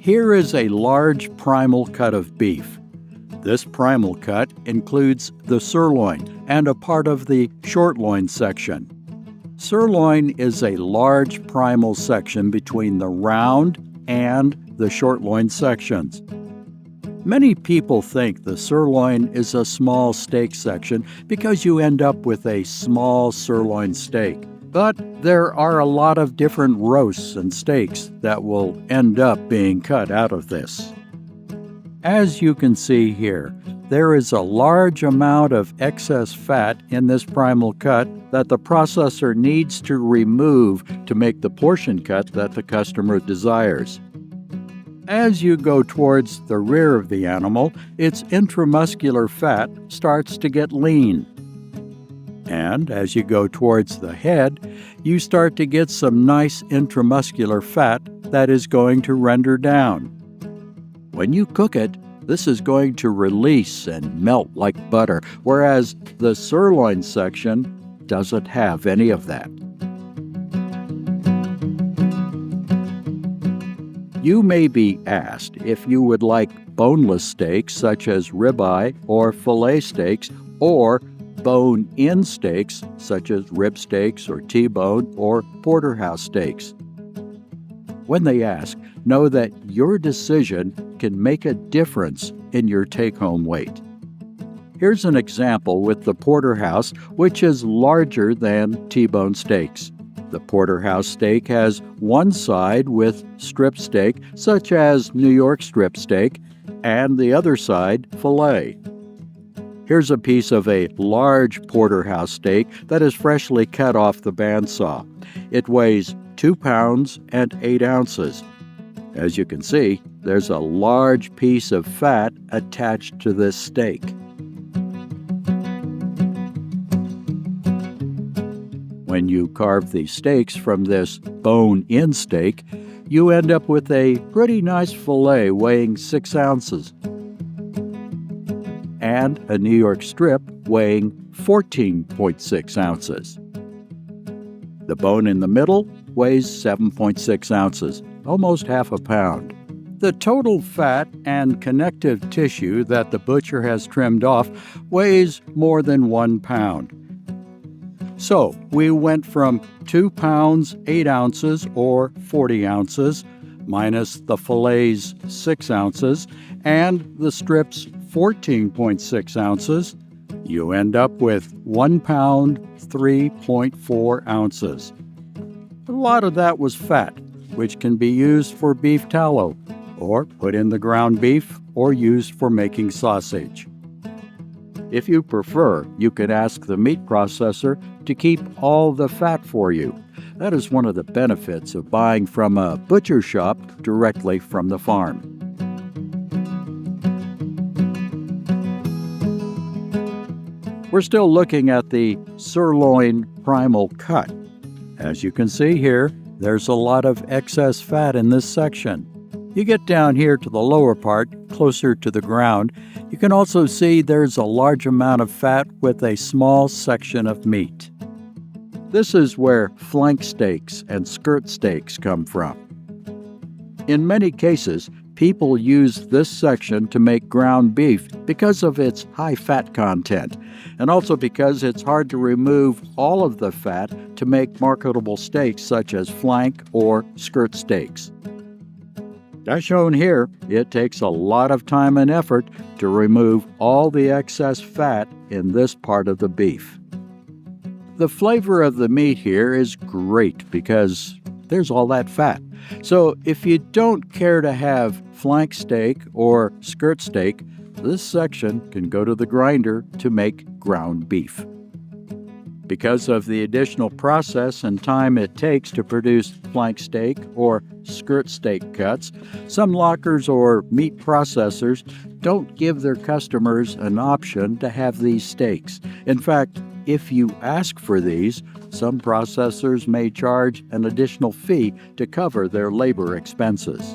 Here is a large primal cut of beef. This primal cut includes the sirloin and a part of the short loin section. Sirloin is a large primal section between the round and the short loin sections. Many people think the sirloin is a small steak section because you end up with a small sirloin steak. But there are a lot of different roasts and steaks that will end up being cut out of this. As you can see here, there is a large amount of excess fat in this primal cut that the processor needs to remove to make the portion cut that the customer desires. As you go towards the rear of the animal, its intramuscular fat starts to get lean. And as you go towards the head, you start to get some nice intramuscular fat that is going to render down. When you cook it, this is going to release and melt like butter, whereas the sirloin section doesn't have any of that. You may be asked if you would like boneless steaks such as ribeye or fillet steaks, or bone-in steaks such as rib steaks or T-bone or porterhouse steaks. When they ask, know that your decision can make a difference in your take-home weight. Here's an example with the porterhouse, which is larger than T-bone steaks. The porterhouse steak has one side with strip steak, such as New York strip steak, and the other side filet. Here's a piece of a large porterhouse steak that is freshly cut off the bandsaw. It weighs 2 pounds and 8 ounces. As you can see, there's a large piece of fat attached to this steak. When you carve these steaks from this bone-in steak, you end up with a pretty nice fillet weighing 6 ounces and a New York strip weighing 14.6 ounces. The bone in the middle weighs 7.6 ounces, almost half a pound. The total fat and connective tissue that the butcher has trimmed off weighs more than 1 pound. So we went from 2 pounds 8 ounces or 40 ounces, minus the fillet's 6 ounces, and the strip's 14.6 ounces. You end up with 1 pound 3.4 ounces. A lot of that was fat, which can be used for beef tallow, or put in the ground beef, or used for making sausage. If you prefer, you can ask the meat processor to keep all the fat for you. That is one of the benefits of buying from a butcher shop directly from the farm. We're still looking at the sirloin primal cut. As you can see here, there's a lot of excess fat in this section. You get down here to the lower part, closer to the ground, you can also see there's a large amount of fat with a small section of meat. This is where flank steaks and skirt steaks come from. In many cases, people use this section to make ground beef because of its high fat content, and also because it's hard to remove all of the fat to make marketable steaks such as flank or skirt steaks. As shown here, it takes a lot of time and effort to remove all the excess fat in this part of the beef. The flavor of the meat here is great because there's all that fat. So if you don't care to have flank steak or skirt steak, this section can go to the grinder to make ground beef. Because of the additional process and time it takes to produce flank steak or skirt steak cuts, some lockers or meat processors don't give their customers an option to have these steaks. In fact, if you ask for these, some processors may charge an additional fee to cover their labor expenses.